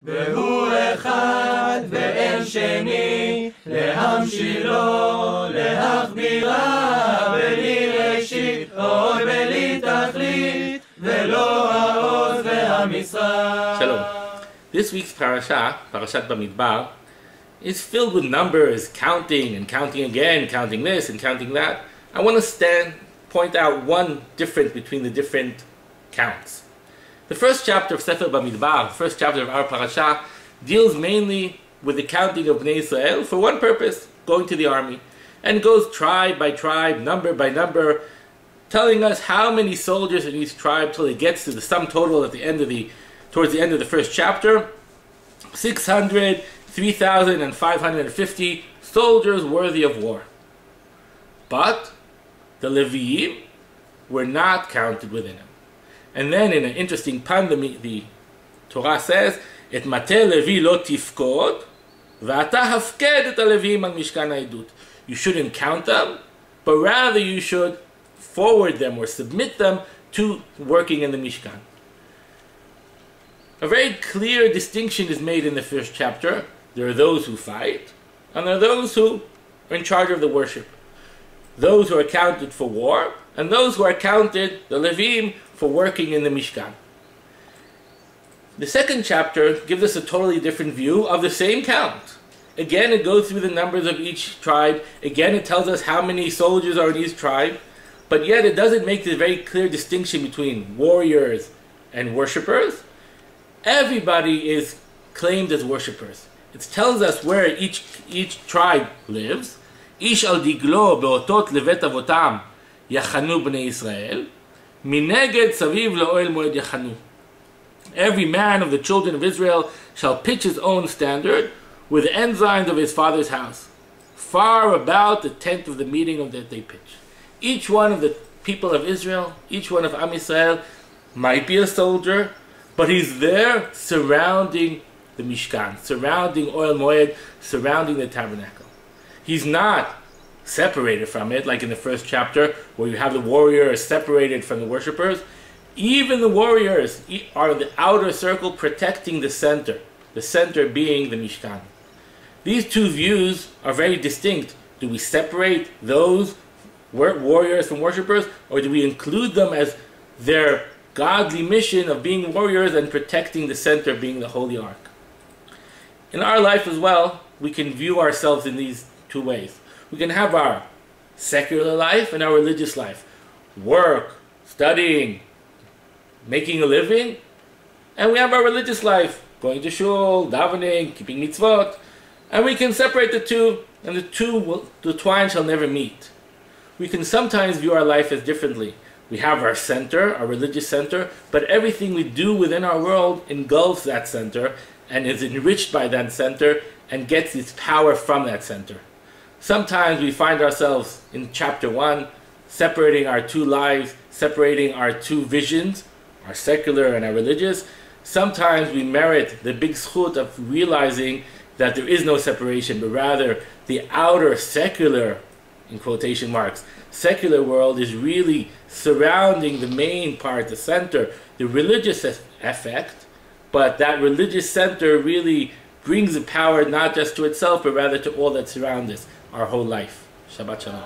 והוא אחד ואין שני, להמשילו, להכבירה, בלי ראשית, עוד בלי תכלית, ולא העוז והמשרה. Shalom. This week's parasha, Parashat Bamidbar, is filled with numbers, counting and counting again, counting this and counting that. I want to point out one difference between the different counts. The first chapter of Sefer Bamidbar, the first chapter of our parasha, deals mainly with the counting of Bnei Israel for one purpose, going to the army, and goes tribe by tribe, number by number, telling us how many soldiers in each tribe till it gets to the sum total at the end of towards the end of the first chapter. 600, 3,550 soldiers worthy of war. But the Leviim were not counted within him. And then in an interesting pun, the Torah says, "Et mate Levi lo tifkod, v'ata hafked et Leviim al mishkan ha'edut." You shouldn't count them, but rather you should forward them or submit them to working in the Mishkan. A very clear distinction is made in the first chapter. There are those who fight, and there are those who are in charge of the worship. Those who are counted for war, and those who are counted, the Levim, for working in the Mishkan. The second chapter gives us a totally different view of the same count. Again, it goes through the numbers of each tribe. Again, it tells us how many soldiers are in each tribe. But yet, it doesn't make the very clear distinction between warriors and worshippers. Everybody is claimed as worshippers. It tells us where each tribe lives. Ish al diglo beotot levet avotam yachanu bnei Israel. Mineged saviv laoel moed yachanu. Every man of the children of Israel shall pitch his own standard with the ensigns of his father's house, far about the tent of the meeting of that they pitch. Each one of the people of Israel, each one of Am Yisrael, might be a soldier, but he's there surrounding the Mishkan, surrounding Oel Moed, surrounding the tabernacle. He's not separated from it, like in the first chapter, where you have the warriors separated from the worshippers. Even the warriors are the outer circle protecting the center being the Mishkan. These two views are very distinct. Do we separate those warriors from worshippers, or do we include them as their godly mission of being warriors and protecting the center being the Holy Ark? In our life as well, we can view ourselves in these two ways. We can have our secular life and our religious life. Work, studying, making a living. And we have our religious life, going to shul, davening, keeping mitzvot. And we can separate the two, and the twine shall never meet. We can sometimes view our life as differently. We have our center, our religious center, but everything we do within our world engulfs that center and is enriched by that center and gets its power from that center. Sometimes we find ourselves in chapter 1, separating our two lives, separating our two visions, our secular and our religious. Sometimes we merit the big zchut of realizing that there is no separation, but rather the outer secular, in quotation marks, secular world is really surrounding the main part, the center, the religious effect, but that religious center really brings the power not just to itself, but rather to all that surrounds us, our whole life. Shabbat Shalom.